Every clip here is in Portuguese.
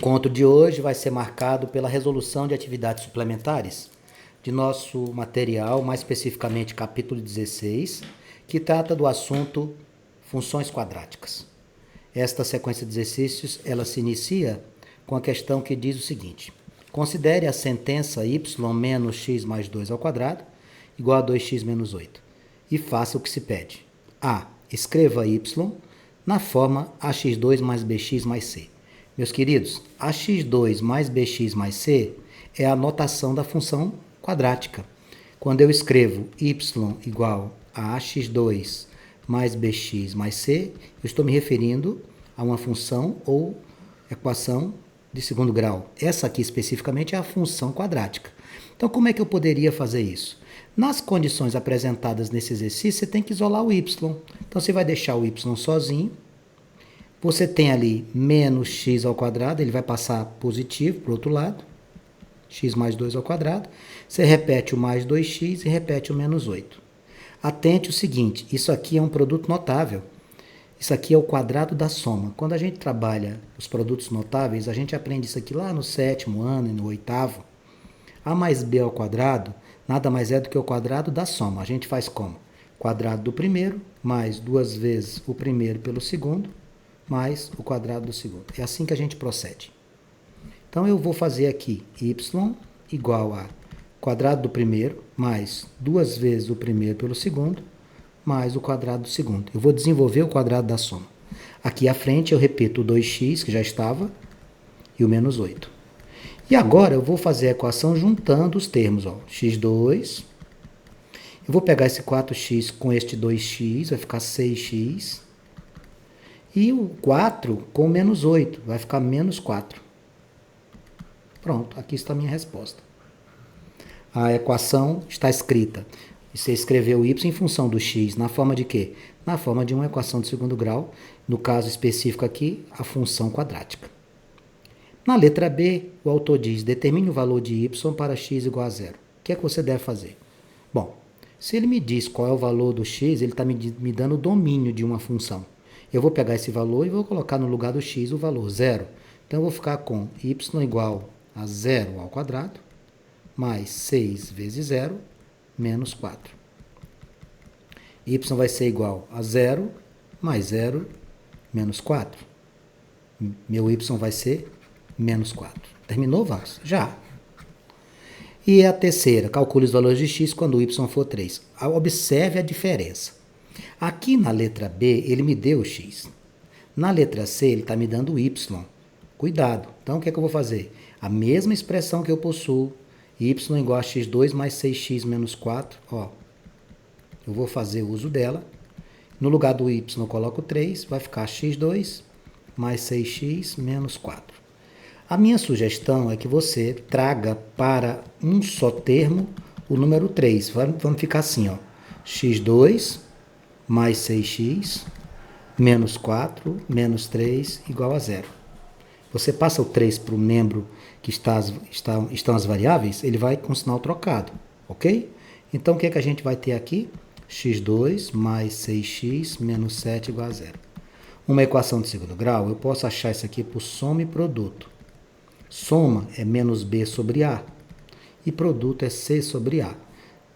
encontro de hoje vai ser marcado pela resolução de atividades suplementares de nosso material, mais especificamente capítulo 16, que trata do assunto funções quadráticas. Esta sequência de exercícios, ela se inicia com a questão que diz o seguinte: considere a sentença y menos x mais 2 ao quadrado igual a 2x menos 8 e faça o que se pede. A. Escreva y na forma ax2 mais bx mais c. Meus queridos, ax2 mais bx mais c é a notação da função quadrática. Quando eu escrevo y igual a ax2 mais bx mais c, eu estou me referindo a uma função ou equação de segundo grau. Essa aqui especificamente é a função quadrática. Então, como é que eu poderia fazer isso? Nas condições apresentadas nesse exercício, você tem que isolar o y. Então, você vai deixar o y sozinho. Você tem ali menos x ao quadrado, ele vai passar positivo para o outro lado. X mais 2 ao quadrado. Você repete o mais 2x e repete o menos 8. Atente o seguinte, isso aqui é um produto notável. Isso aqui é o quadrado da soma. Quando a gente trabalha os produtos notáveis, a gente aprende isso aqui lá no 7º ano e no 8º. A mais b ao quadrado nada mais é do que o quadrado da soma. A gente faz como? Quadrado do primeiro mais 2 vezes o primeiro pelo segundo mais o quadrado do segundo. É assim que a gente procede. Então, eu vou fazer aqui y igual a quadrado do primeiro mais 2 vezes o primeiro pelo segundo mais o quadrado do segundo. Eu vou desenvolver o quadrado da soma. Aqui à frente eu repito o 2x, que já estava, e o menos 8. E agora eu vou fazer a equação juntando os termos. Ó. x2, eu vou pegar esse 4x com este 2x, vai ficar 6x. E o 4 com menos 8, vai ficar menos 4. Pronto, aqui está a minha resposta. A equação está escrita. Você escreveu y em função do x na forma de quê? Na forma de uma equação de segundo grau, no caso específico aqui, a função quadrática. Na letra B, o autor diz, determine o valor de y para x igual a 0. O que é que você deve fazer? Bom, se ele me diz qual é o valor do x, ele está me dando o domínio de uma função. Eu vou pegar esse valor e vou colocar no lugar do x o valor 0. Então, eu vou ficar com y igual a 0 ao quadrado, mais 6 vezes 0, menos 4. Y vai ser igual a 0, mais 0, menos 4. Meu y vai ser menos 4. Terminou, Vasco? Já. E a terceira, calcule os valores de x quando o y for 3. Observe a diferença. Aqui na letra B, ele me deu o x. Na letra C, ele está me dando o y. Cuidado. Então, o que é que eu vou fazer? A mesma expressão que eu possuo, y igual a x2 mais 6x menos 4, ó. Eu vou fazer uso dela. No lugar do y, eu coloco 3, vai ficar x2 mais 6x menos 4. A minha sugestão é que você traga para um só termo o número 3. Vamos ficar assim, ó. x2 mais 6x, menos 4, menos 3, igual a 0. Você passa o 3 para o membro que estão as variáveis, ele vai com sinal trocado, ok? Então, o que é que a gente vai ter aqui? x2 mais 6x menos 7 igual a 0. Uma equação de segundo grau, eu posso achar isso aqui por soma e produto. Soma é menos b sobre a e produto é c sobre a.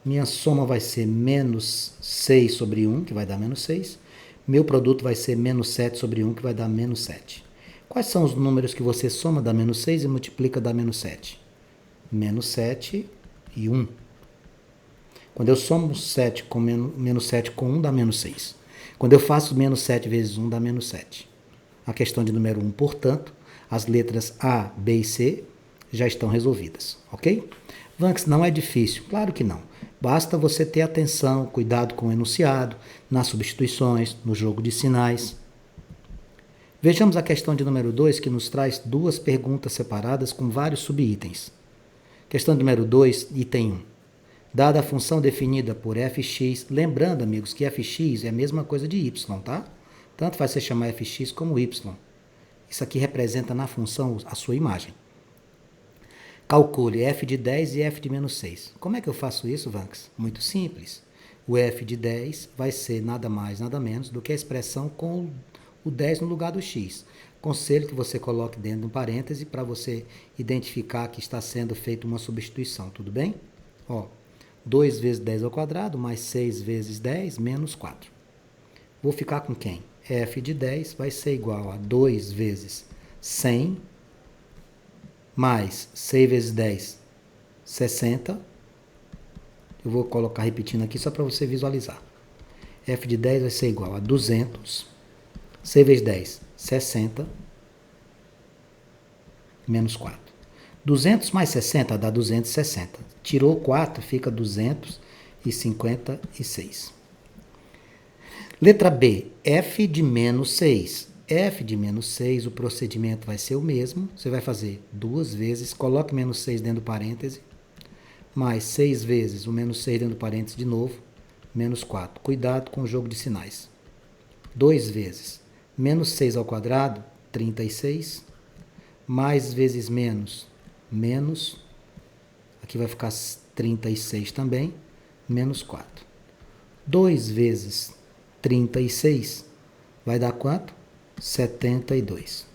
Minha soma vai ser menos 6 sobre 1, que vai dar menos 6. Meu produto vai ser menos 7 sobre 1, que vai dar menos 7. Quais são os números que você soma dá menos 6 e multiplica dá menos 7? Menos 7 e 1. Quando eu somo 7 com menos 7 com 1, dá menos 6. Quando eu faço menos 7 vezes 1, dá menos 7. A questão de número 1, portanto, as letras A, B e C já estão resolvidas, ok? Vanks, não é difícil. Claro que não. Basta você ter atenção, cuidado com o enunciado, nas substituições, no jogo de sinais. Vejamos a questão de número 2, que nos traz duas perguntas separadas com vários subitens. Questão de número 2, item 1. Dada a função definida por fx, lembrando, amigos, que fx é a mesma coisa de y, tá? Tanto faz você chamar fx como y. Isso aqui representa na função a sua imagem. Calcule f de 10 e f de menos 6. Como é que eu faço isso, Vanks? Muito simples. O f de 10 vai ser nada mais, nada menos do que a expressão com o 10 no lugar do x. Aconselho que você coloque dentro de um parêntese para você identificar que está sendo feita uma substituição, tudo bem? Ó, 2 vezes 10 ao quadrado mais 6 vezes 10 menos 4. Vou ficar com quem? F de 10 vai ser igual a 2 vezes 100 mais 6 vezes 10, 60. Eu vou colocar repetindo aqui só para você visualizar. F de 10 vai ser igual a 200, 6 vezes 10, 60, menos 4. 200 mais 60 dá 260. Tirou 4, fica 256. Letra B, F de menos 6. F de menos 6, o procedimento vai ser o mesmo. Você vai fazer 2 vezes, coloque menos 6 dentro do parêntese, mais 6 vezes o menos 6 dentro do parêntese de novo, menos 4. Cuidado com o jogo de sinais. 2 vezes menos 6 ao quadrado, 36, mais vezes menos, menos, aqui vai ficar 36 também, menos 4. 2 vezes 36 vai dar quanto? 72.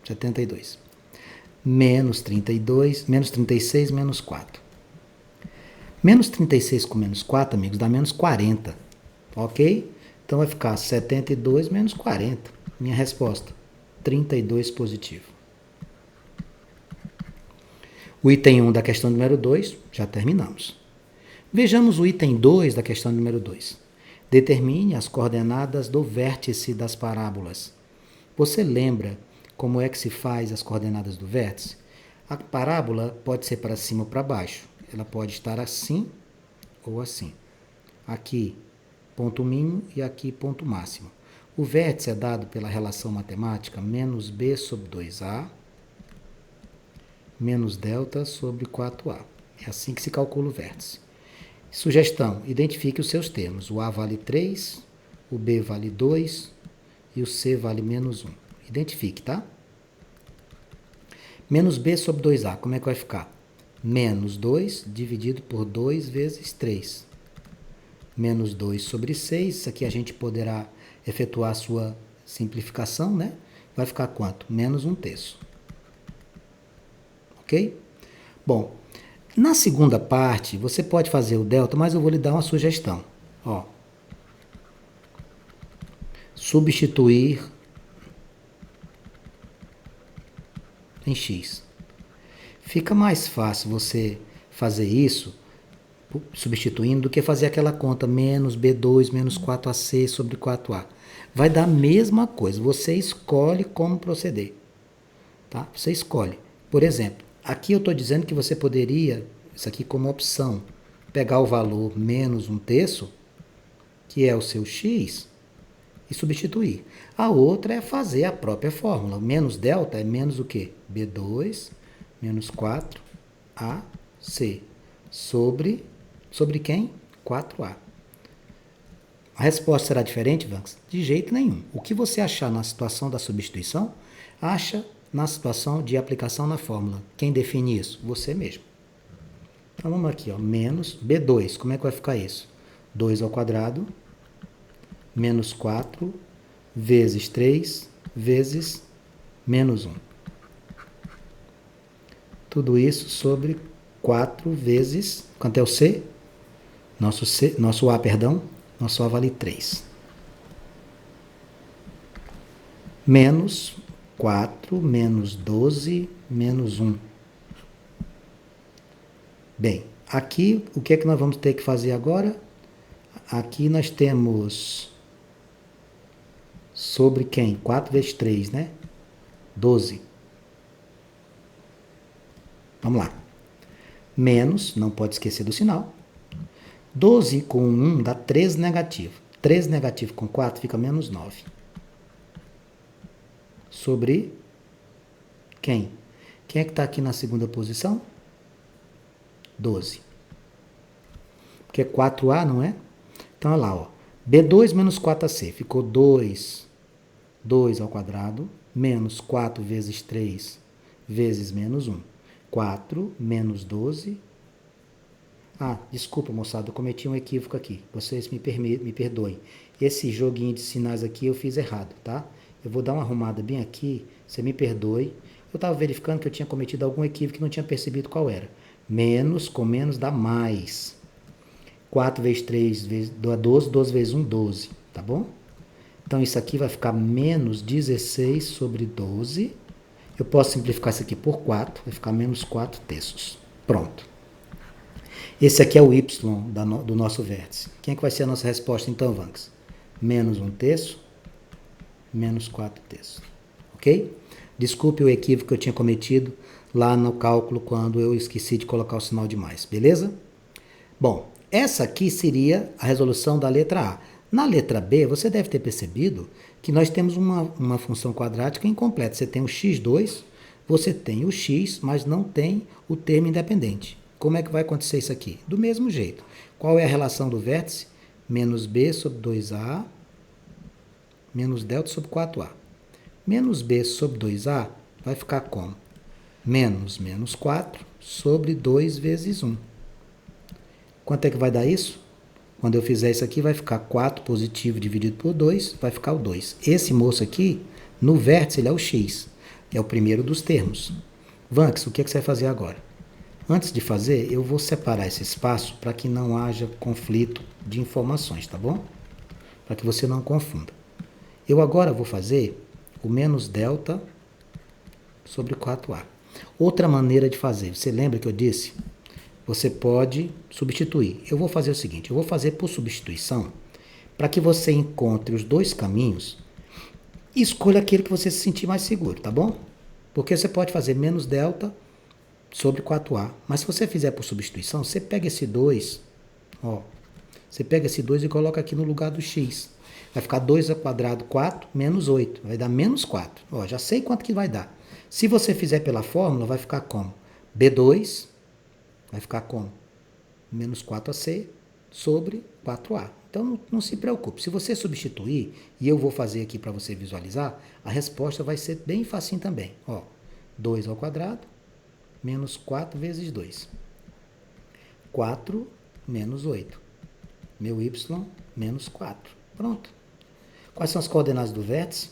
72. Menos 32, menos 36, menos 4. Menos 36 com menos 4, amigos, dá menos 40. Ok? Então vai ficar 72 menos 40. Minha resposta, 32 positivo. O item 1 da questão número 2, já terminamos. Vejamos o item 2 da questão número 2. Determine as coordenadas do vértice das parábolas. Você lembra como é que se faz as coordenadas do vértice? A parábola pode ser para cima ou para baixo. Ela pode estar assim ou assim. Aqui, ponto mínimo e aqui, ponto máximo. O vértice é dado pela relação matemática menos b sobre 2a menos delta sobre 4a. É assim que se calcula o vértice. Sugestão, identifique os seus termos. O a vale 3, o b vale 2 e o c vale menos 1. Identifique, tá? Menos b sobre 2a, como é que vai ficar? Menos 2 dividido por 2 vezes 3. Menos 2 sobre 6, isso aqui a gente poderá efetuar a sua simplificação, né? Vai ficar quanto? Menos 1/3. Ok? Bom, na segunda parte, você pode fazer o delta, mas eu vou lhe dar uma sugestão. Ó, substituir em x. Fica mais fácil você fazer isso substituindo do que fazer aquela conta menos B2 menos 4AC sobre 4A. Vai dar a mesma coisa. Você escolhe como proceder. Tá? Você escolhe. Por exemplo, aqui eu estou dizendo que você poderia, isso aqui como opção, pegar o valor menos 1/3, que é o seu x, e substituir. A outra é fazer a própria fórmula. Menos delta é menos o quê? B2 menos 4AC sobre quem? 4A. A resposta será diferente, Vans? De jeito nenhum. O que você achar na situação da substituição, acha na situação de aplicação na fórmula. Quem define isso? Você mesmo. Então vamos aqui, ó, menos B2. Como é que vai ficar isso? 2 ao quadrado menos 4 vezes 3 vezes menos 1. Tudo isso sobre 4 vezes... Quanto é o C? Nosso A, perdão. Nosso A vale 3. Menos 4, menos 12, menos 1. Bem, aqui o que é que nós vamos ter que fazer agora? Aqui nós temos sobre quem? 4 vezes 3, né? 12. Vamos lá. Menos, não pode esquecer do sinal. 12 com 1 dá 3 negativo. 3 negativo com 4 fica menos 9. Sobre quem? Quem é que está aqui na segunda posição? 12. Porque é 4A, não é? Então, olha lá, ó. B2 menos 4AC. Ficou 2 ao quadrado, menos 4 vezes 3 vezes menos 1. 4 menos 12. Ah, desculpa, moçada, eu cometi um equívoco aqui. Vocês me perdoem. Esse joguinho de sinais aqui eu fiz errado, tá? Eu vou dar uma arrumada bem aqui, você me perdoe. Eu estava verificando que eu tinha cometido algum equívoco que não tinha percebido qual era. Menos com menos dá mais. 4 vezes 3 dá 12, 12 vezes 1, 12, tá bom? Então isso aqui vai ficar menos 16 sobre 12. Eu posso simplificar isso aqui por 4, vai ficar menos 4 terços. Pronto. Esse aqui é o y do nosso vértice. Quem é que vai ser a nossa resposta então, Vanks? Menos 1 terço, menos 4 terços. Ok? Desculpe o equívoco que eu tinha cometido lá no cálculo quando eu esqueci de colocar o sinal de mais, beleza? Bom, essa aqui seria a resolução da letra A. Na letra B, você deve ter percebido que nós temos uma função quadrática incompleta. Você tem o x2, você tem o x, mas não tem o termo independente. Como é que vai acontecer isso aqui? Do mesmo jeito. Qual é a relação do vértice? Menos b sobre 2a menos delta sobre 4a. Menos b sobre 2a vai ficar como? Menos 4 sobre 2 vezes 1. Quanto é que vai dar isso? Quando eu fizer isso aqui, vai ficar 4 positivo dividido por 2, vai ficar o 2. Esse moço aqui, no vértice, ele é o x. É o primeiro dos termos. Vanks, o que você vai fazer agora? Antes de fazer, eu vou separar esse espaço para que não haja conflito de informações, tá bom? Para que você não confunda. Eu agora vou fazer o menos delta sobre 4a. Outra maneira de fazer, você lembra que eu disse? Você pode substituir. Eu vou fazer o seguinte, eu vou fazer por substituição, para que você encontre os dois caminhos e escolha aquele que você se sentir mais seguro, tá bom? Porque você pode fazer menos delta sobre 4a. Mas se você fizer por substituição, você pega esse 2, ó, você pega esse 2 e coloca aqui no lugar do x. Vai ficar 2 ao quadrado, 4, menos 8. Vai dar menos 4. Ó, já sei quanto que vai dar. Se você fizer pela fórmula, vai ficar como? B2 vai ficar como? Menos 4ac sobre 4a. Então, não se preocupe. Se você substituir, e eu vou fazer aqui para você visualizar, a resposta vai ser bem facinho também. Ó, 2 ao quadrado, menos 4 vezes 2. 4 menos 8. Meu y, menos 4. Pronto. Quais são as coordenadas do vértice?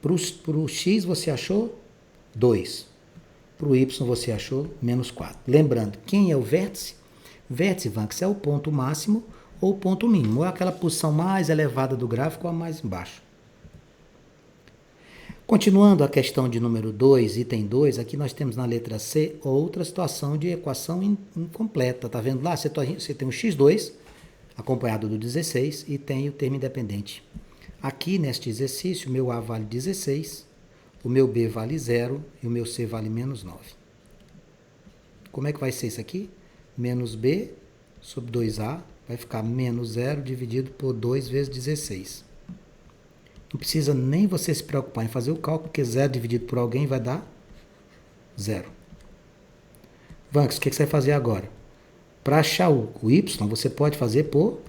Para o x você achou 2. Para o y você achou menos 4. Lembrando, quem é o vértice? Vértice, Vanks, é o ponto máximo ou o ponto mínimo. Ou é aquela posição mais elevada do gráfico ou a mais embaixo. Continuando a questão de número 2, item 2, aqui nós temos na letra C outra situação de equação incompleta. Tá vendo lá? Você tem um x2 acompanhado do 16 e tem o termo independente. Aqui neste exercício, o meu A vale 16, o meu B vale 0 e o meu C vale menos 9. Como é que vai ser isso aqui? Menos B sobre 2A vai ficar menos 0 dividido por 2 vezes 16. Não precisa nem você se preocupar em fazer o cálculo, porque 0 dividido por alguém vai dar 0. Vanks, o que você vai fazer agora? Para achar o y, você pode fazer por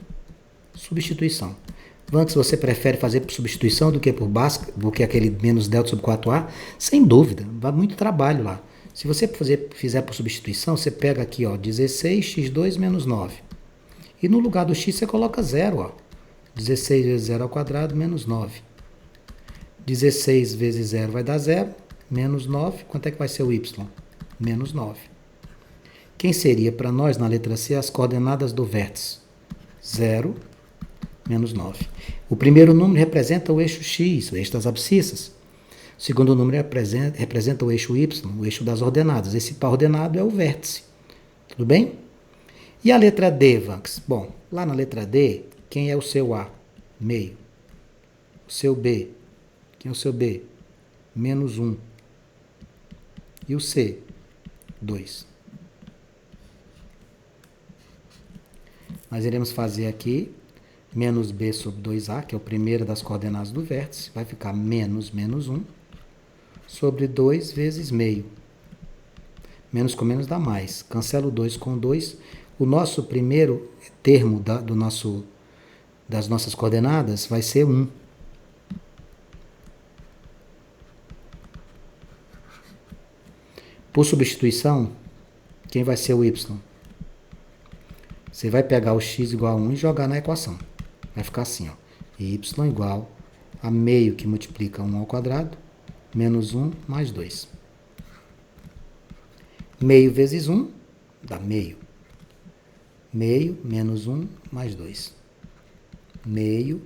substituição. Vanks, você prefere fazer por substituição do que por básica, do que aquele menos delta sobre 4a? Sem dúvida, dá muito trabalho lá. Se você fizer por substituição, você pega aqui, ó, 16x2 menos 9. E no lugar do x você coloca 0, ó. 16 vezes 0 ao quadrado menos 9. 16 vezes 0 vai dar 0, menos 9. Quanto é que vai ser o y? Menos 9. Quem seria para nós, na letra C, as coordenadas do vértice? 0, menos 9. O primeiro número representa o eixo x, o eixo das abscissas. O segundo número representa o eixo y, o eixo das ordenadas. Esse par ordenado é o vértice. Tudo bem? E a letra D, Vanks? Bom, lá na letra D, quem é o seu A? Meio. O seu B? Quem é o seu B? Menos 1. E o C? 2. Nós iremos fazer aqui menos B sobre 2A, que é o primeiro das coordenadas do vértice. Vai ficar menos 1 sobre 2 vezes meio. Menos com menos dá mais. Cancela o 2 com 2. O nosso primeiro termo das nossas coordenadas vai ser 1. Por substituição, quem vai ser o y? Você vai pegar o x igual a 1 e jogar na equação. Vai ficar assim, ó. Y igual a meio que multiplica 1 ao quadrado, menos 1 mais 2. Meio vezes 1 dá meio. Meio menos 1 mais 2. Meio.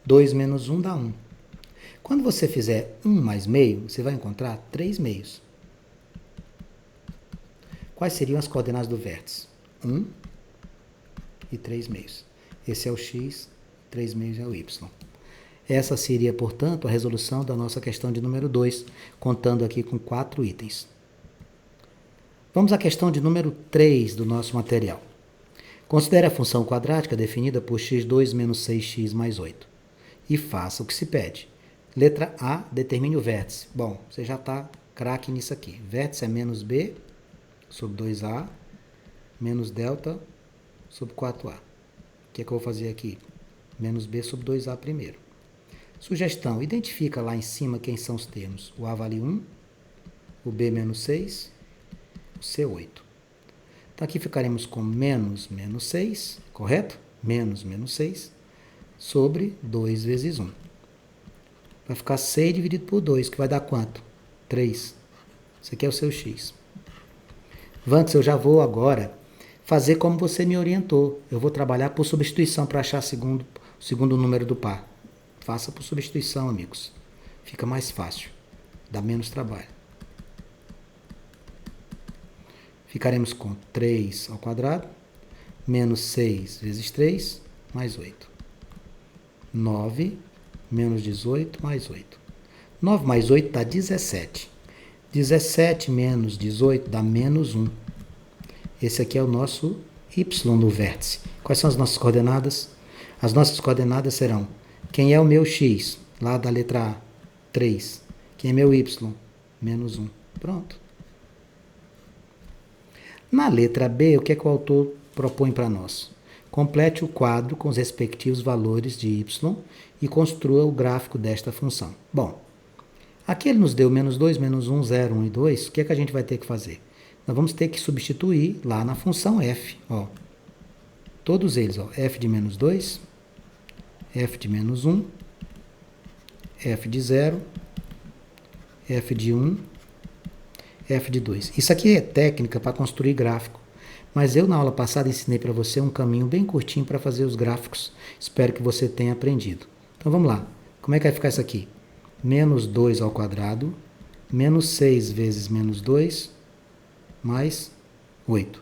2 menos 1 dá 1. Quando você fizer 1 mais meio, você vai encontrar 3 meios. Quais seriam as coordenadas do vértice? 1 e 3 meios. Esse é o x, 3 meios é o y. Essa seria, portanto, a resolução da nossa questão de número 2, contando aqui com 4 itens. Vamos à questão de número 3 do nosso material. Considere a função quadrática definida por x2 menos 6x mais 8. E faça o que se pede. Letra A, determine o vértice. Bom, você já está craque nisso aqui. Vértice é menos b sobre 2a menos delta sobre 4a. O que é que eu vou fazer aqui? Menos b sobre 2a primeiro. Sugestão, identifica lá em cima quem são os termos. O a vale 1, o b menos 6, o c 8. Então aqui ficaremos com menos 6, correto? Menos 6 sobre 2 vezes 1. Vai ficar 6 dividido por 2, que vai dar quanto? 3. Isso aqui é o seu x. Vantes, eu já vou agora fazer como você me orientou. Eu vou trabalhar por substituição para achar o segundo número do par. Faça por substituição, amigos. Fica mais fácil. Dá menos trabalho. Ficaremos com 3 ao quadrado, menos 6 vezes 3, mais 8. 9, menos 18, mais 8. 9 mais 8 dá 17. 17 menos 18 dá menos 1. Esse aqui é o nosso y no vértice. Quais são as nossas coordenadas? As nossas coordenadas serão: quem é o meu x? Lá da letra A, 3. Quem é meu y? Menos 1. Pronto. Na letra B, o que é que o autor propõe para nós? Complete o quadro com os respectivos valores de y e construa o gráfico desta função. Bom, aqui ele nos deu menos 2, menos 1, 0, 1 e 2. O que é que a gente vai ter que fazer? Nós vamos ter que substituir lá na função f. Ó. Todos eles. Ó. F de menos 2, f de menos 1, f de 0, f de 1, f de 2. Isso aqui é técnica para construir gráfico. Mas eu, na aula passada, ensinei para você um caminho bem curtinho para fazer os gráficos. Espero que você tenha aprendido. Então, vamos lá. Como é que vai ficar isso aqui? Menos 2 ao quadrado, menos 6 vezes menos 2, mais 8.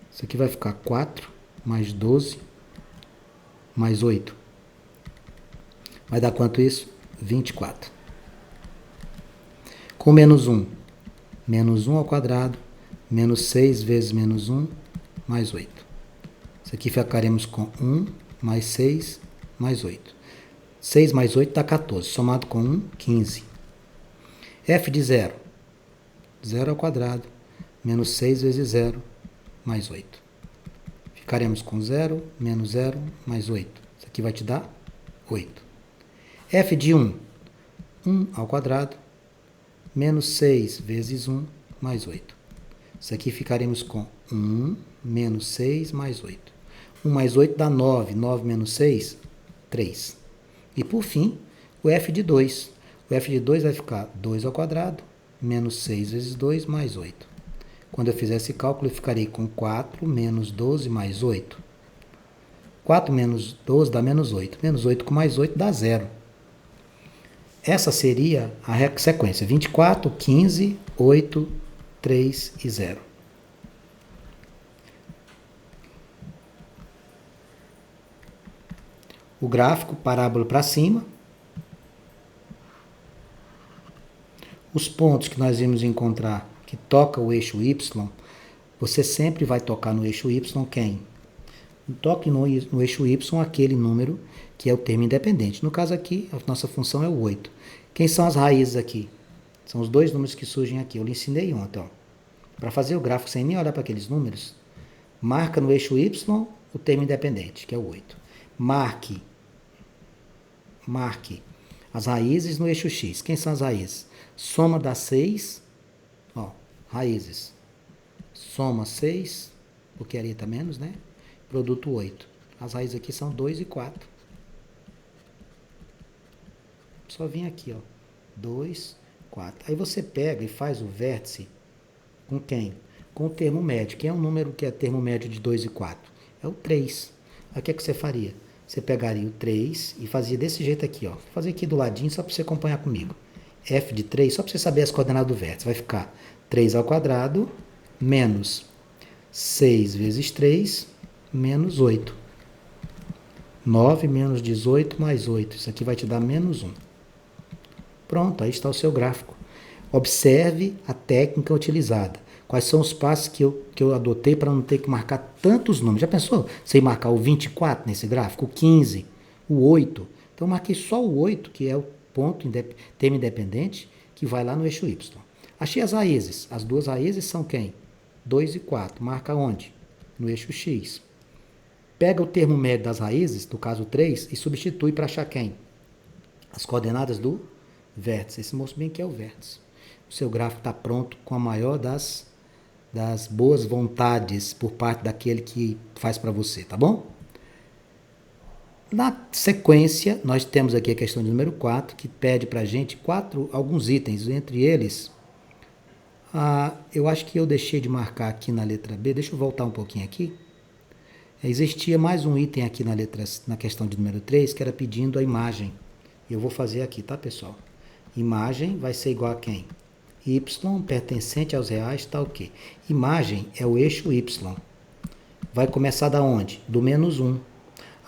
Isso aqui vai ficar 4, mais 12, mais 8. Vai dar quanto isso? 24. Com menos 1. Menos 1 ao quadrado, menos 6 vezes menos 1, mais 8. Isso aqui ficaremos com 1, mais 6, mais 8. 6 mais 8 dá 14. Somado com 1, 15. F de 0. 0 ao quadrado, menos 6 vezes 0, mais 8. Ficaremos com 0, menos 0, mais 8. Isso aqui vai te dar 8. F de 1. 1 ao quadrado, menos 6 vezes 1, mais 8. Isso aqui ficaremos com 1, menos 6, mais 8. 1 mais 8 dá 9. 9 menos 6, 3. E por fim, o f de 2. O f de 2 vai ficar 2 ao quadrado, menos 6 vezes 2, mais 8. Quando eu fizer esse cálculo, eu ficarei com 4 menos 12 mais 8. 4 menos 12 dá menos 8. Menos 8 com mais 8 dá 0. Essa seria a sequência: 24, 15, 8, 3 e 0. O gráfico, parábola para cima. Os pontos que nós vamos encontrar que toca o eixo Y, você sempre vai tocar no eixo Y quem? Toque no eixo Y aquele número que é o termo independente. No caso aqui, a nossa função é o 8. Quem são as raízes aqui? São os dois números que surgem aqui. Eu lhe ensinei ontem. Ó. Para fazer o gráfico sem nem olhar para aqueles números, marca no eixo Y o termo independente, que é o 8. Marque as raízes no eixo X. Quem são as raízes? Soma das 6, ó, raízes. Soma 6, porque ali está menos, né? Produto 8. As raízes aqui são 2 e 4. Só vir aqui, ó. 2, 4. Aí você pega e faz o vértice com quem? Com o termo médio. Quem é um número que é termo médio de 2 e 4? É o 3. Aí o que é que você faria? Você pegaria o 3 e fazia desse jeito aqui, ó. Vou fazer aqui do ladinho só para você acompanhar comigo. F de 3, só para você saber as coordenadas do vértice. Vai ficar 3 ao quadrado menos 6 vezes 3 menos 8. 9 menos 18 mais 8. Isso aqui vai te dar menos 1. Pronto, aí está o seu gráfico. Observe a técnica utilizada. Quais são os passos que eu adotei para não ter que marcar tantos números? Já pensou? Você marcar o 24 nesse gráfico, o 15, o 8. Então, eu marquei só o 8, que é o ponto termo independente, que vai lá no eixo Y. Achei as raízes. As duas raízes são quem? 2 e 4. Marca onde? No eixo X. Pega o termo médio das raízes, no caso 3, e substitui para achar quem? As coordenadas do vértice. Esse moço bem que é o vértice. O seu gráfico está pronto com a maior das boas vontades por parte daquele que faz para você, tá bom? Na sequência, nós temos aqui a questão de número 4, que pede para a gente alguns itens, entre eles, eu acho que eu deixei de marcar aqui na letra B, deixa eu voltar um pouquinho aqui. Existia mais um item aqui na questão de número 3, que era pedindo a imagem. Eu vou fazer aqui, tá, pessoal? Imagem vai ser igual a quem? Y pertencente aos reais, tá o quê? Imagem é o eixo Y. Vai começar da onde? Do menos 1.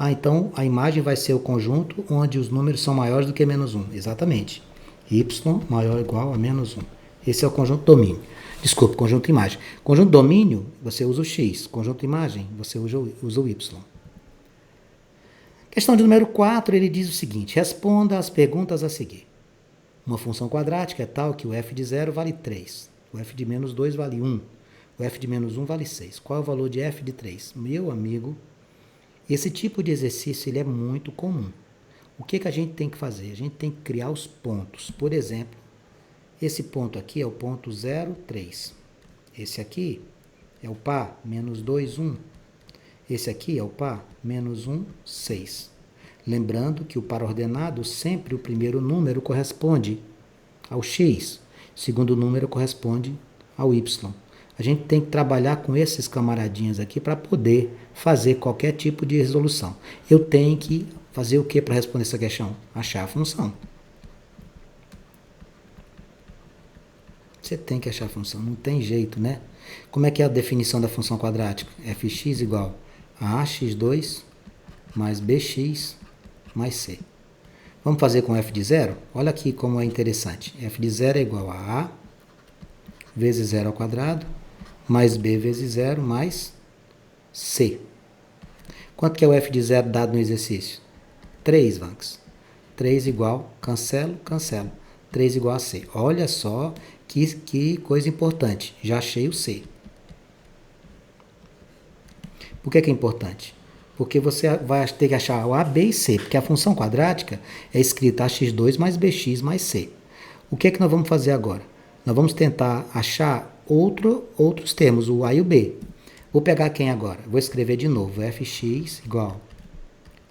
Então a imagem vai ser o conjunto onde os números são maiores do que menos 1. Exatamente. Y maior ou igual a menos 1. Esse é o conjunto domínio. Desculpe, conjunto imagem. Conjunto domínio, você usa o X. Conjunto imagem, você usa o Y. Questão de número 4, ele diz o seguinte: responda as perguntas a seguir. Uma função quadrática é tal que o f de 0 vale 3, o f de menos 2 vale 1, o f de menos 1 vale 6. Qual é o valor de f de 3? Meu amigo, esse tipo de exercício ele é muito comum. O que a gente tem que fazer? A gente tem que criar os pontos. Por exemplo, esse ponto aqui é o ponto 0, 3. Esse aqui é o par menos 2, 1. Esse aqui é o par menos 1, 6. Lembrando que o par ordenado, sempre o primeiro número corresponde ao x, o segundo número corresponde ao y. A gente tem que trabalhar com esses camaradinhos aqui para poder fazer qualquer tipo de resolução. Eu tenho que fazer o que para responder essa questão? Achar a função. Você tem que achar a função, não tem jeito, né? Como é que é a definição da função quadrática? Fx igual a ax2 mais bx mais c. Vamos fazer com f de 0? Olha aqui como é interessante. F de 0 é igual a a vezes 0 ao quadrado, mais b vezes 0, mais c. Quanto que é o f de 0 dado no exercício? 3, Vanks. 3 igual, cancelo, cancelo. 3 igual a c. Olha só que coisa importante. Já achei o c. Por que é importante? Porque você vai ter que achar o A, B e C, porque a função quadrática é escrita ax2 mais bx mais c. O que é que nós vamos fazer agora? Nós vamos tentar achar outros termos, o A e o B. Vou pegar quem agora? Vou escrever de novo, fx igual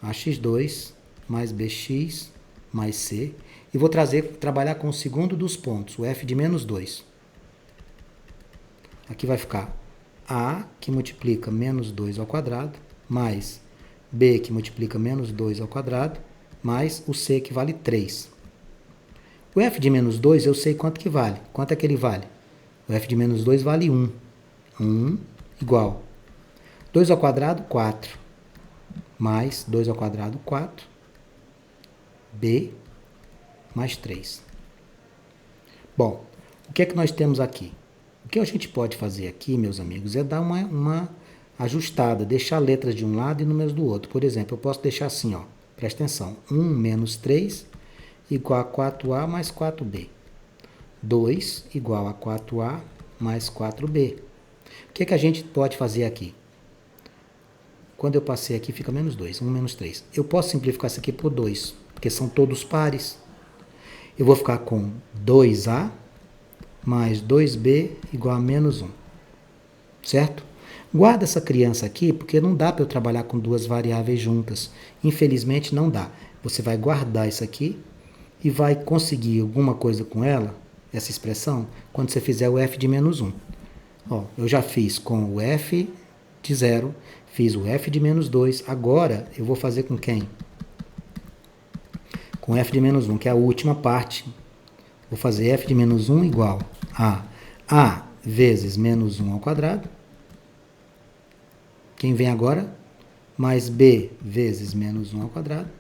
a ax2 mais bx mais c. E vou trabalhar com o segundo dos pontos, o f de menos 2. Aqui vai ficar A, que multiplica menos 2 ao quadrado, mais B, que multiplica menos 2 ao quadrado, mais o C, que vale 3. O f de menos 2, eu sei quanto que vale. Quanto é que ele vale? O f de menos 2 vale 1. 1 igual 2 ao quadrado, 4. Mais 2 ao quadrado, 4. B mais 3. Bom, o que é que nós temos aqui? O que a gente pode fazer aqui, meus amigos, é dar uma ajustada, deixar letras de um lado e números do outro. Por exemplo, eu posso deixar assim, ó, presta atenção, 1 menos 3 igual a 4a mais 4b. 2 igual a 4a mais 4b. O que é que a gente pode fazer aqui? Quando eu passei aqui, fica menos 2, 1 menos 3. Eu posso simplificar isso aqui por 2, porque são todos pares. Eu vou ficar com 2a mais 2b igual a menos 1. Certo? Guarda essa criança aqui, porque não dá para eu trabalhar com duas variáveis juntas. Infelizmente, não dá. Você vai guardar isso aqui e vai conseguir alguma coisa com ela, essa expressão, quando você fizer o f de menos 1. Ó, eu já fiz com o f de 0, fiz o f de menos 2, agora eu vou fazer com quem? Com f de menos 1, que é a última parte. Vou fazer f de menos 1 igual a vezes menos 1 ao quadrado. Quem vem agora? Mais b vezes menos 1 ao quadrado.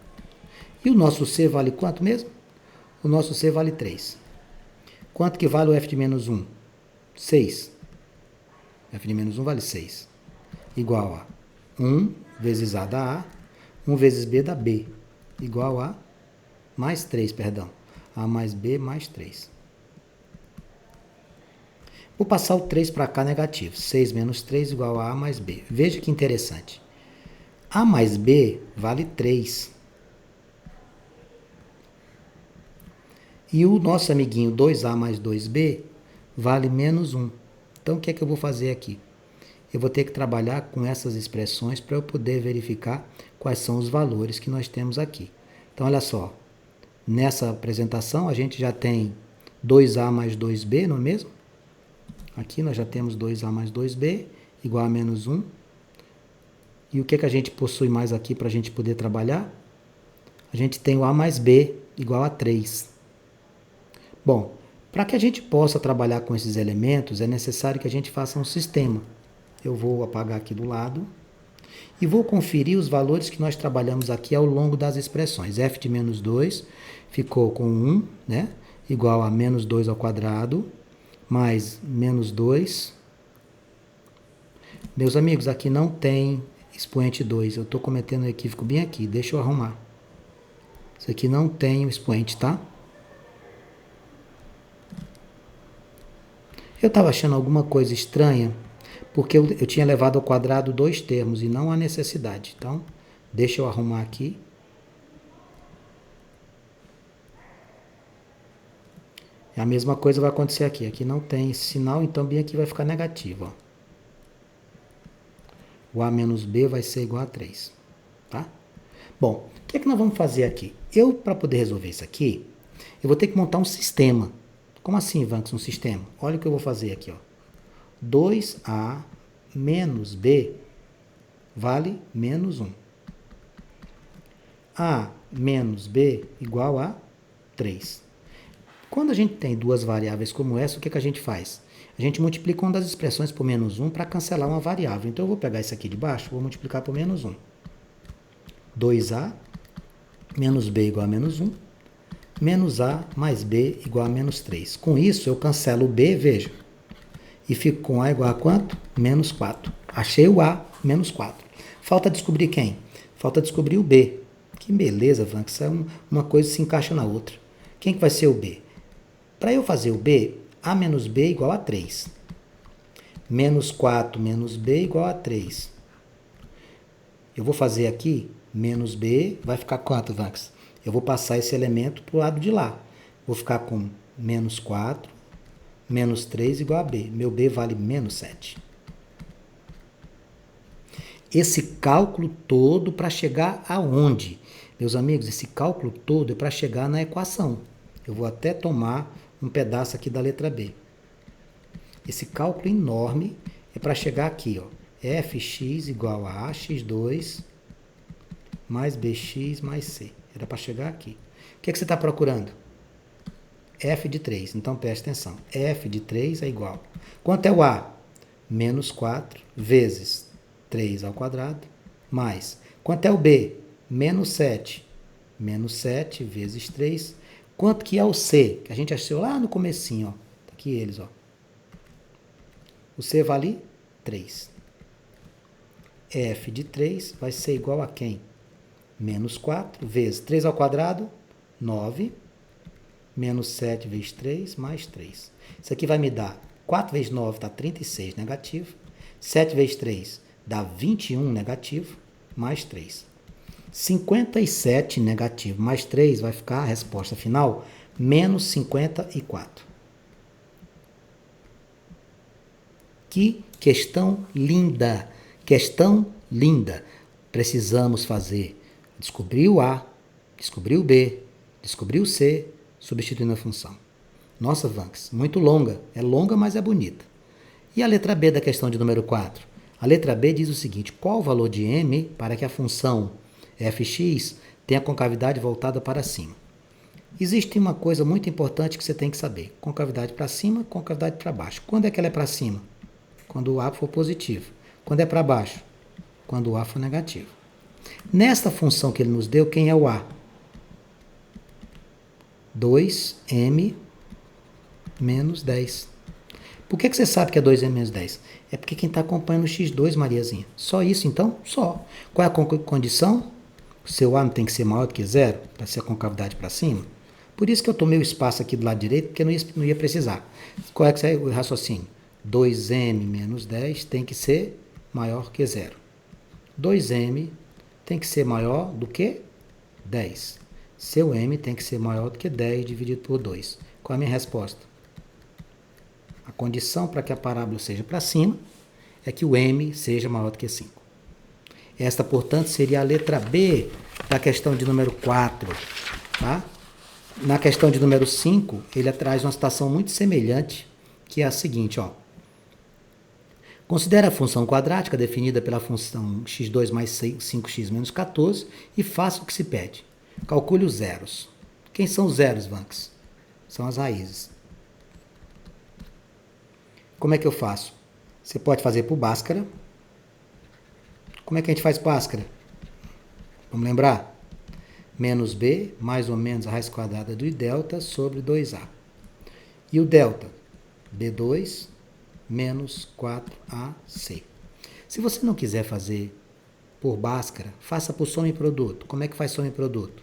E o nosso c vale quanto mesmo? O nosso c vale 3. Quanto que vale o f de menos 1? 6. F de menos 1 vale 6. Igual a 1 vezes a dá a, 1 vezes b dá b. Igual a mais 3, perdão. A mais b mais 3. Vou passar o 3 para cá negativo. 6 menos 3 igual a mais b. Veja que interessante. A mais b vale 3. E o nosso amiguinho 2a mais 2b vale menos 1. Então, o que é que eu vou fazer aqui? Eu vou ter que trabalhar com essas expressões para eu poder verificar quais são os valores que nós temos aqui. Então, olha só. Nessa apresentação, a gente já tem 2a mais 2b, não é mesmo? Aqui nós já temos 2a mais 2b igual a menos 1. E o que é que a gente possui mais aqui para a gente poder trabalhar? A gente tem o a mais b igual a 3. Bom, para que a gente possa trabalhar com esses elementos, é necessário que a gente faça um sistema. Eu vou apagar aqui do lado e vou conferir os valores que nós trabalhamos aqui ao longo das expressões. F de menos 2 ficou com 1, né? Igual a menos 2 ao quadrado, mais menos 2. Meus amigos, aqui não tem expoente 2. Eu estou cometendo um equívoco bem aqui. Deixa eu arrumar. Isso aqui não tem o expoente, tá? Eu estava achando alguma coisa estranha, porque eu tinha levado ao quadrado 2 termos e não há necessidade. Então, deixa eu arrumar aqui. E a mesma coisa vai acontecer aqui. Aqui não tem esse sinal, então bem aqui vai ficar negativo. Ó. O a menos b vai ser igual a 3. Tá? Bom, o que é que nós vamos fazer aqui? Para poder resolver isso aqui, eu vou ter que montar um sistema. Como assim, Ivanx, um sistema? Olha o que eu vou fazer aqui. Ó. 2a menos b vale menos 1. A menos b igual a 3. Quando a gente tem duas variáveis como essa, o que a gente faz? A gente multiplica uma das expressões por menos 1 para cancelar uma variável. Então, eu vou pegar isso aqui de baixo, vou multiplicar por menos 1. 2a menos b igual a menos 1. Menos a mais b igual a menos 3. Com isso, eu cancelo o b, veja. E fico com a igual a quanto? Menos 4. Achei o a, menos 4. Falta descobrir quem? Falta descobrir o b. Que beleza, Van, que isso é uma coisa que se encaixa na outra. Quem que vai ser o b? Para eu fazer o b, a menos b igual a 3. Menos 4 menos b igual a 3. Eu vou fazer aqui, menos b, vai ficar quanto, Vanx? Eu vou passar esse elemento para o lado de lá. Vou ficar com menos 4, menos 3 igual a b. Meu b vale menos 7. Esse cálculo todo para chegar aonde? Meus amigos, esse cálculo todo é para chegar na equação. Eu vou até tomar um pedaço aqui da letra b. Esse cálculo enorme é para chegar aqui, ó. fx igual a ax2 mais bx mais c. Era para chegar aqui. O que é que você está procurando? F de 3. Então, preste atenção. F de 3 é igual. Quanto é o A? Menos 4 vezes 3 ao quadrado, mais. Quanto é o B? Menos 7. Menos 7 vezes 3. Quanto que é o C? Que a gente achou lá no comecinho, ó. Tá aqui eles, ó. O C vale 3. F de 3 vai ser igual a quem? Menos 4 vezes 3 ao quadrado, 9. Menos 7 vezes 3, mais 3. Isso aqui vai me dar 4 vezes 9 dá 36 negativo. 7 vezes 3 dá 21 negativo, mais 3. 57 negativo mais 3 vai ficar a resposta final, menos 54. Que questão linda! Questão linda! Precisamos fazer descobrir o A, descobrir o B, descobrir o C, substituindo a função. Nossa, Vanks, muito longa. É longa, mas é bonita. E a letra B da questão de número 4? A letra B diz o seguinte: qual o valor de m para que a função fx tenha a concavidade voltada para cima? Existe uma coisa muito importante que você tem que saber. Concavidade para cima, concavidade para baixo. Quando é que ela é para cima? Quando o A for positivo. Quando é para baixo? Quando o A for negativo. Nesta função que ele nos deu, quem é o A? 2m menos 10. Por que você sabe que é 2m menos 10? É porque quem está acompanhando o x2, Mariazinha. Só isso, então? Só. Qual é a condição? O seu A não tem que ser maior do que zero, para ser a concavidade para cima? Por isso que eu tomei o espaço aqui do lado direito, porque não ia precisar. Qual é que é o raciocínio? 2m menos 10 tem que ser maior que zero. 2m tem que ser maior do que 10. Seu m tem que ser maior do que 10 dividido por 2. Qual é a minha resposta? A condição para que a parábola seja para cima é que o m seja maior do que 5. Esta, portanto, seria a letra B da questão de número 4. Tá? Na questão de número 5, ele traz uma situação muito semelhante, que é a seguinte, ó. Considere a função quadrática definida pela função x2 mais 5x menos 14 e faça o que se pede. Calcule os zeros. Quem são os zeros, Vanks? São as raízes. Como é que eu faço? Você pode fazer por Bhaskara. Como é que a gente faz Bhaskara? Vamos lembrar? Menos b, mais ou menos a raiz quadrada do delta sobre 2a. E o delta? b2 menos 4ac. Se você não quiser fazer por Bhaskara, faça por soma e produto. Como é que faz soma e produto?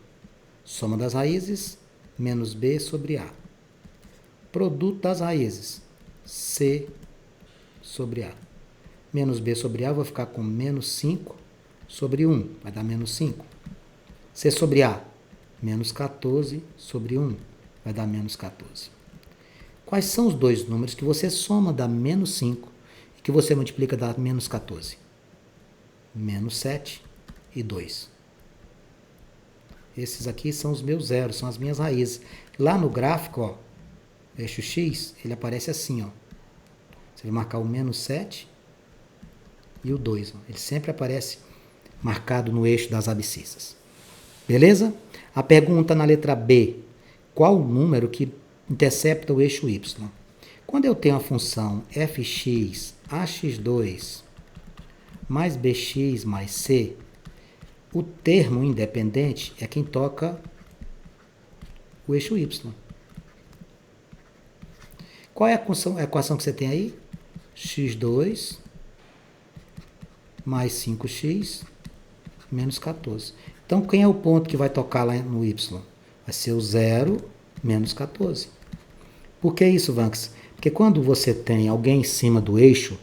Soma das raízes, menos b sobre a. Produto das raízes, c sobre a. Menos b sobre a, eu vou ficar com menos 5 sobre 1, vai dar menos 5. C sobre A, menos 14 sobre 1, vai dar menos 14. Quais são os dois números que você soma dá menos 5 e que você multiplica dá menos 14? Menos 7 e 2. Esses aqui são os meus zeros, são as minhas raízes. Lá no gráfico, ó, eixo X, ele aparece assim, ó. Você vai marcar o menos 7 e o 2. Ó. Ele sempre aparece marcado no eixo das abscissas. Beleza? A pergunta na letra B. Qual o número que intercepta o eixo Y? Quando eu tenho a função fx ax2 mais bx mais c, o termo independente é quem toca o eixo Y. Qual é a equação que você tem aí? x2 mais 5x menos 14. Então, quem é o ponto que vai tocar lá no y? Vai ser o 0 menos 14. Por que isso, Vanks? Porque quando você tem alguém em cima do eixo,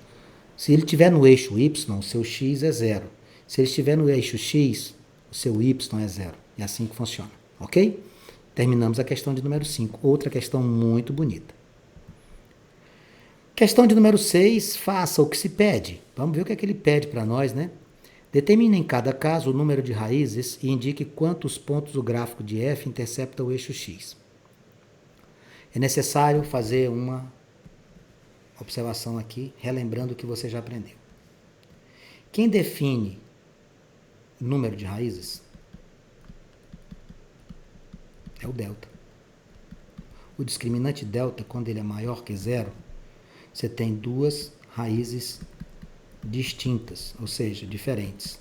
se ele estiver no eixo y, o seu x é 0. Se ele estiver no eixo x, o seu y é 0. É assim que funciona, ok? Terminamos a questão de número 5. Outra questão muito bonita. Questão de número 6, faça o que se pede. Vamos ver o que é que ele pede para nós, né? Determine em cada caso o número de raízes e indique quantos pontos o gráfico de f intercepta o eixo x. É necessário fazer uma observação aqui, relembrando o que você já aprendeu. Quem define número de raízes é o delta. O discriminante delta, quando ele é maior que zero, você tem duas raízes distintas, ou seja, diferentes.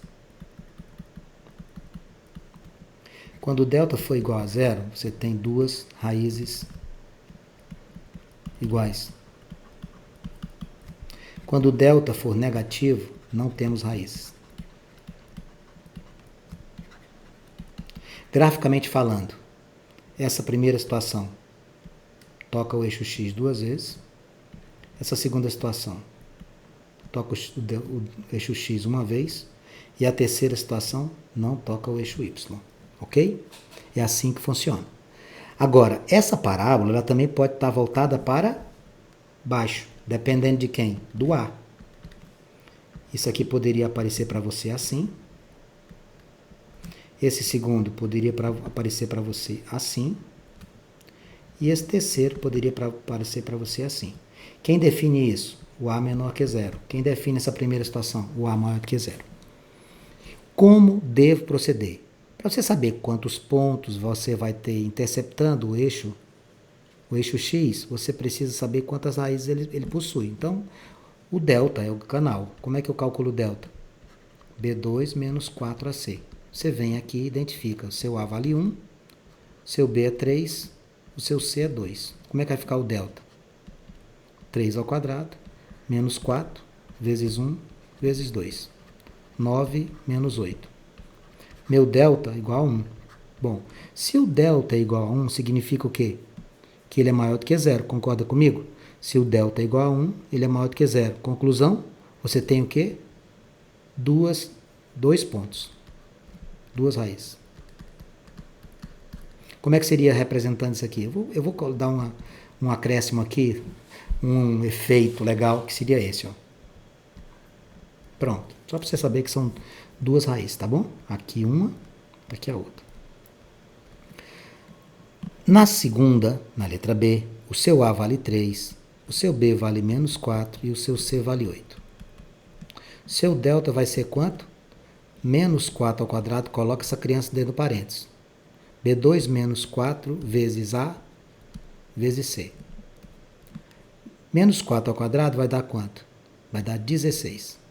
Quando o delta for igual a zero, você tem duas raízes iguais. Quando o delta for negativo, não temos raízes. Graficamente falando, essa primeira situação toca o eixo x duas vezes. Essa segunda situação toca o eixo x uma vez. E a terceira situação não toca o eixo y. Ok? É assim que funciona. Agora, essa parábola ela também pode estar voltada para baixo, dependendo de quem? Do A. Isso aqui poderia aparecer para você assim. Esse segundo poderia aparecer para você assim. E esse terceiro poderia aparecer para você assim. Quem define isso? O A menor que zero. Quem define essa primeira situação? O A maior que zero. Como devo proceder? Para você saber quantos pontos você vai ter interceptando o eixo X, você precisa saber quantas raízes ele possui. Então, o delta é o canal. Como é que eu calculo o delta? B2 menos 4AC. Você vem aqui e identifica. O seu A vale 1, seu B é 3, o seu C é 2. Como é que vai ficar o delta? 3 ao quadrado, menos 4, vezes 1, vezes 2. 9 menos 8. Meu delta é igual a 1. Bom, se o delta é igual a 1, significa o quê? Que ele é maior do que zero. Concorda comigo? Se o delta é igual a 1, ele é maior do que zero. Conclusão, você tem o quê? Dois pontos. Duas raízes. Como é que seria representando isso aqui? Eu vou dar um acréscimo aqui, um efeito legal, que seria esse. Ó. Pronto. Só para você saber que são duas raízes, tá bom? Aqui uma, aqui a outra. Na segunda, na letra B, o seu A vale 3, o seu B vale menos 4 e o seu C vale 8. Seu delta vai ser quanto? Menos 4 ao quadrado, coloca essa criança dentro do parênteses. B2 menos 4 vezes A vezes C. Menos 4 ao quadrado vai dar quanto? Vai dar 16.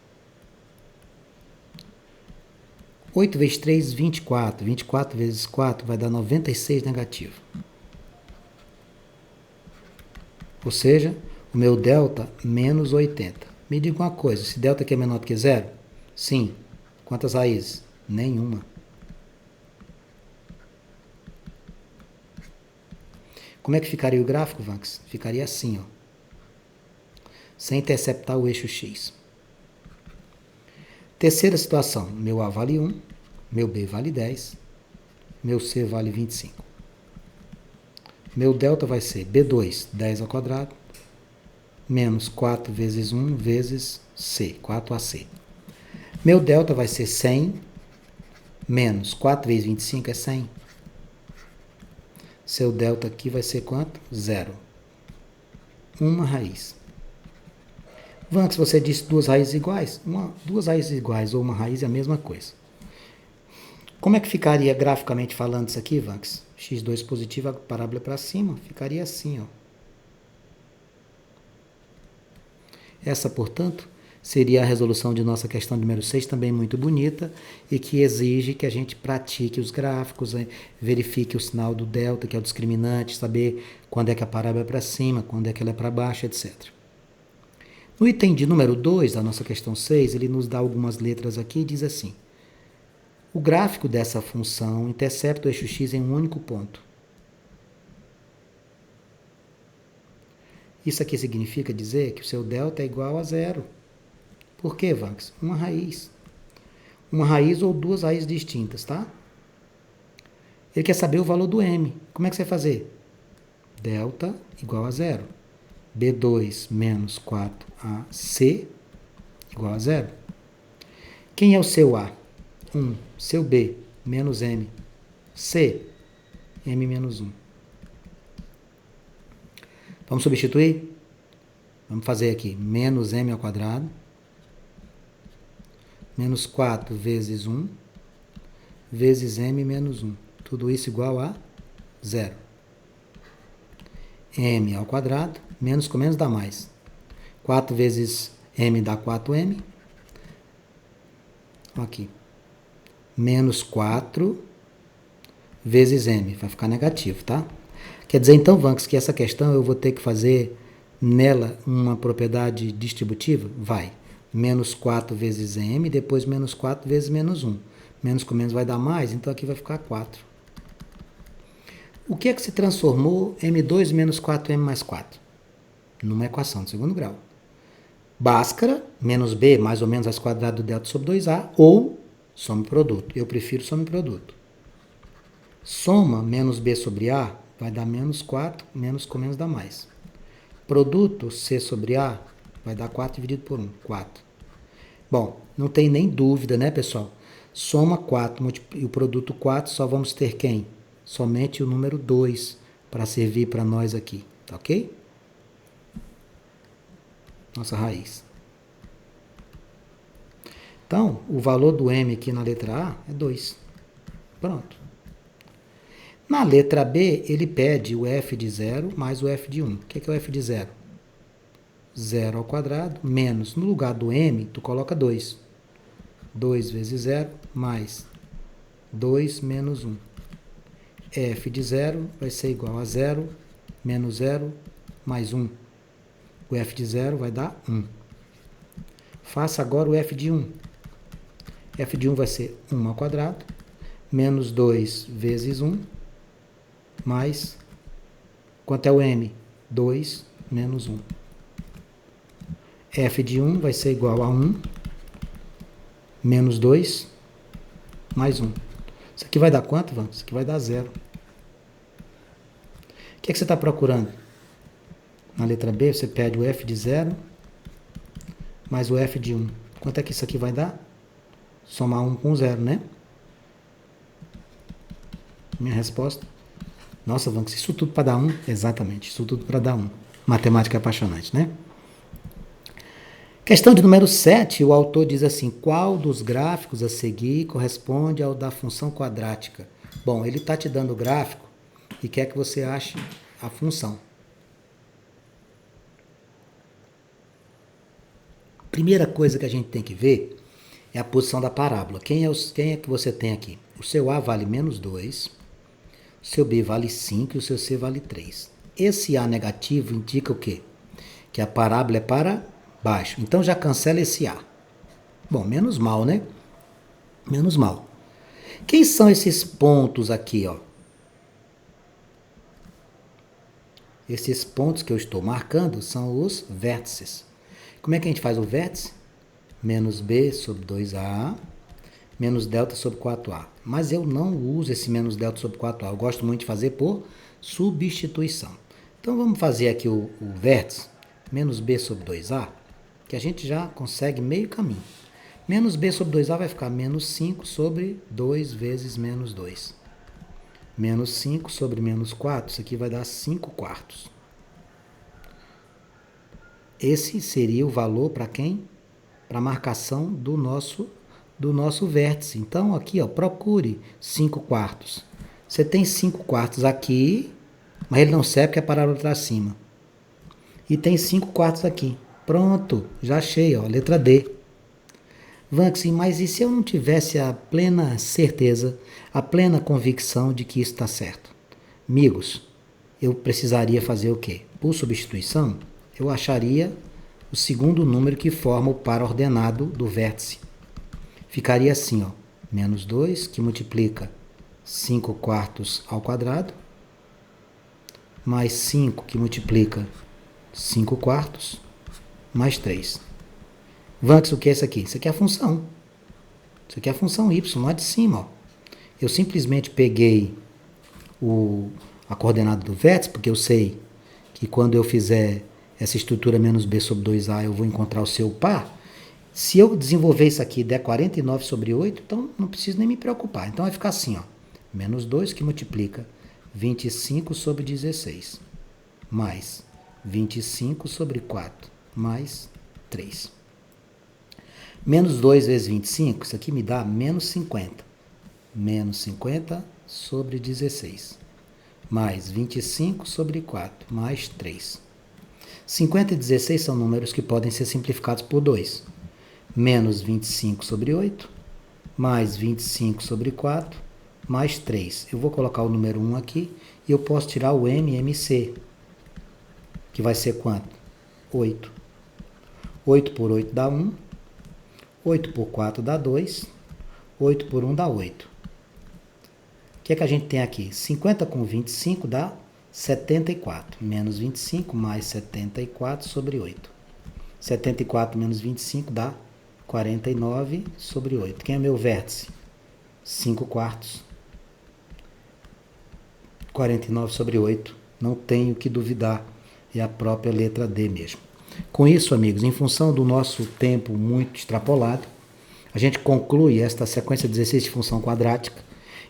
8 vezes 3, 24. 24 vezes 4 vai dar 96 negativo. Ou seja, o meu delta, menos 80. Me diga uma coisa, se delta aqui é menor do que zero? Sim. Quantas raízes? Nenhuma. Como é que ficaria o gráfico, Vanks? Ficaria assim, ó. Sem interceptar o eixo X. Terceira situação, meu A vale 1, meu B vale 10, meu C vale 25. Meu delta vai ser B2, 10 ao quadrado, menos 4 vezes 1 vezes C, 4AC. Meu delta vai ser 100, menos 4 vezes 25 é 100. Seu delta aqui vai ser quanto? Zero. Uma raiz. Vanks, você disse duas raízes iguais? Duas raízes iguais ou uma raiz é a mesma coisa. Como é que ficaria graficamente falando isso aqui, Vanks? x2 positivo, a parábola para cima, ficaria assim, ó. Essa, portanto, seria a resolução de nossa questão número 6, também muito bonita, e que exige que a gente pratique os gráficos, verifique o sinal do delta, que é o discriminante, saber quando é que a parábola é para cima, quando é que ela é para baixo, etc. No item de número 2 da nossa questão 6, ele nos dá algumas letras aqui e diz assim: o gráfico dessa função intercepta o eixo x em um único ponto. Isso aqui significa dizer que o seu delta é igual a zero. Por quê, Vanks? Uma raiz. Uma raiz ou duas raízes distintas, tá? Ele quer saber o valor do m. Como é que você vai fazer? Delta igual a zero. B2 menos 4AC igual a zero. Quem é o seu A? 1. Seu B, menos M. C, M menos 1. Vamos substituir? Vamos fazer aqui menos M ao quadrado. Menos 4 vezes 1 vezes M menos 1. Tudo isso igual a zero. M ao quadrado, menos com menos dá mais. 4 vezes M dá 4M. Aqui. Menos 4 vezes M. Vai ficar negativo, tá? Quer dizer, então, Vanks, que essa questão eu vou ter que fazer nela uma propriedade distributiva? Vai. Menos 4 vezes M, depois menos 4 vezes menos 1. Menos com menos vai dar mais, então aqui vai ficar 4. O que é que se transformou M2 menos 4M mais 4? Numa equação de segundo grau. Bhaskara, menos B, mais ou menos raiz quadrada do delta sobre 2A, ou soma e produto. Eu prefiro soma e produto. Soma menos B sobre A vai dar menos 4, menos com menos dá mais. Produto C sobre A vai dar 4 dividido por 1, 4. Bom, não tem nem dúvida, né, pessoal? Soma 4 e o produto 4, só vamos ter quem? Somente o número 2. para servir para nós aqui, tá ok? Nossa raiz. Então, o valor do m aqui na letra A é 2. Pronto. Na letra B, ele pede o f de 0 mais o f de 1. O que é o f de 0? 0 ao quadrado menos, no lugar do m, tu coloca 2. 2 vezes 0 mais 2 menos 1. F de 0 vai ser igual a 0 menos 0 mais 1. O f de 0 vai dar 1. Faça agora o f de 1. F de 1 vai ser 1 ao quadrado menos 2 vezes 1 mais, quanto é o m? 2 menos 1. F de 1 vai ser igual a 1 menos 2 mais 1. Isso aqui vai dar quanto, Van? Isso aqui vai dar 0. O que é que você está procurando? Na letra B, você pede o f de 0 mais o f de 1. Quanto é que isso aqui vai dar? Somar 1 com 0, né? Minha resposta. Nossa, Van, isso tudo para dar 1? Exatamente, isso tudo para dar 1. Matemática apaixonante, né? Questão de número 7, o autor diz assim, qual dos gráficos a seguir corresponde ao da função quadrática? Bom, ele está te dando o gráfico e quer que você ache a função. Primeira coisa que a gente tem que ver é a posição da parábola. Quem é que você tem aqui? O seu A vale menos 2, o seu B vale 5 e o seu C vale 3. Esse A negativo indica o quê? Que a parábola é para baixo. Então já cancela esse A. Bom, menos mal, né? Menos mal. Quem são esses pontos aqui, ó? Esses pontos que eu estou marcando são os vértices. Como é que a gente faz o vértice? Menos B sobre 2A, menos delta sobre 4A. Mas eu não uso esse menos delta sobre 4A. Eu gosto muito de fazer por substituição. Então vamos fazer aqui o vértice, menos B sobre 2A, que a gente já consegue meio caminho. Menos B sobre 2A vai ficar menos 5 sobre 2 vezes menos 2. Menos 5 sobre menos 4, isso aqui vai dar 5 quartos. Esse seria o valor para quem? Para a marcação do nosso vértice. Então, aqui, ó, procure 5 quartos. Você tem 5 quartos aqui, mas ele não serve porque a parábola está acima. E tem 5 quartos aqui. Pronto, já achei, ó, letra D. Vanxin, mas e se eu não tivesse a plena certeza, a plena convicção de que isso está certo? Amigos, eu precisaria fazer o quê? Por substituição, eu acharia o segundo número que forma o par ordenado do vértice. Ficaria assim, ó, menos 2, que multiplica 5 quartos ao quadrado, mais 5, que multiplica 5 quartos, mais 3. Vanx, o que é isso aqui? Isso aqui é a função. Isso aqui é a função y, lá de cima, ó. Eu simplesmente peguei a coordenada do vértice, porque eu sei que quando eu fizer essa estrutura menos b sobre 2a, eu vou encontrar o seu par. Se eu desenvolver isso aqui e der 49 sobre 8, então não preciso nem me preocupar. Então vai ficar assim, ó, menos 2 que multiplica 25 sobre 16, mais 25 sobre 4, mais 3. Menos 2 vezes 25, isso aqui me dá menos 50. Menos 50 sobre 16, mais 25 sobre 4, mais 3. 50 e 16 são números que podem ser simplificados por 2. Menos 25 sobre 8, mais 25 sobre 4, mais 3. Eu vou colocar o número 1 aqui e eu posso tirar o MMC, que vai ser quanto? 8. 8 por 8 dá 1, 8 por 4 dá 2, 8 por 1 dá 8. O que é que a gente tem aqui? 50 com 25 dá 74, menos 25 mais 74 sobre 8. 74 menos 25 dá 49 sobre 8. Quem é meu vértice? 5 quartos. 49 sobre 8. Não tenho que duvidar. É a própria letra D mesmo. Com isso, amigos, em função do nosso tempo muito extrapolado, a gente conclui esta sequência 16 de função quadrática.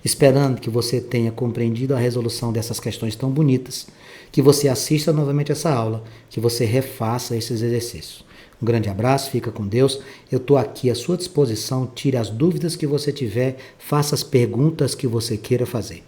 Esperando que você tenha compreendido a resolução dessas questões tão bonitas, que você assista novamente essa aula, que você refaça esses exercícios. Um grande abraço, fica com Deus. Eu estou aqui à sua disposição. Tire as dúvidas que você tiver, faça as perguntas que você queira fazer.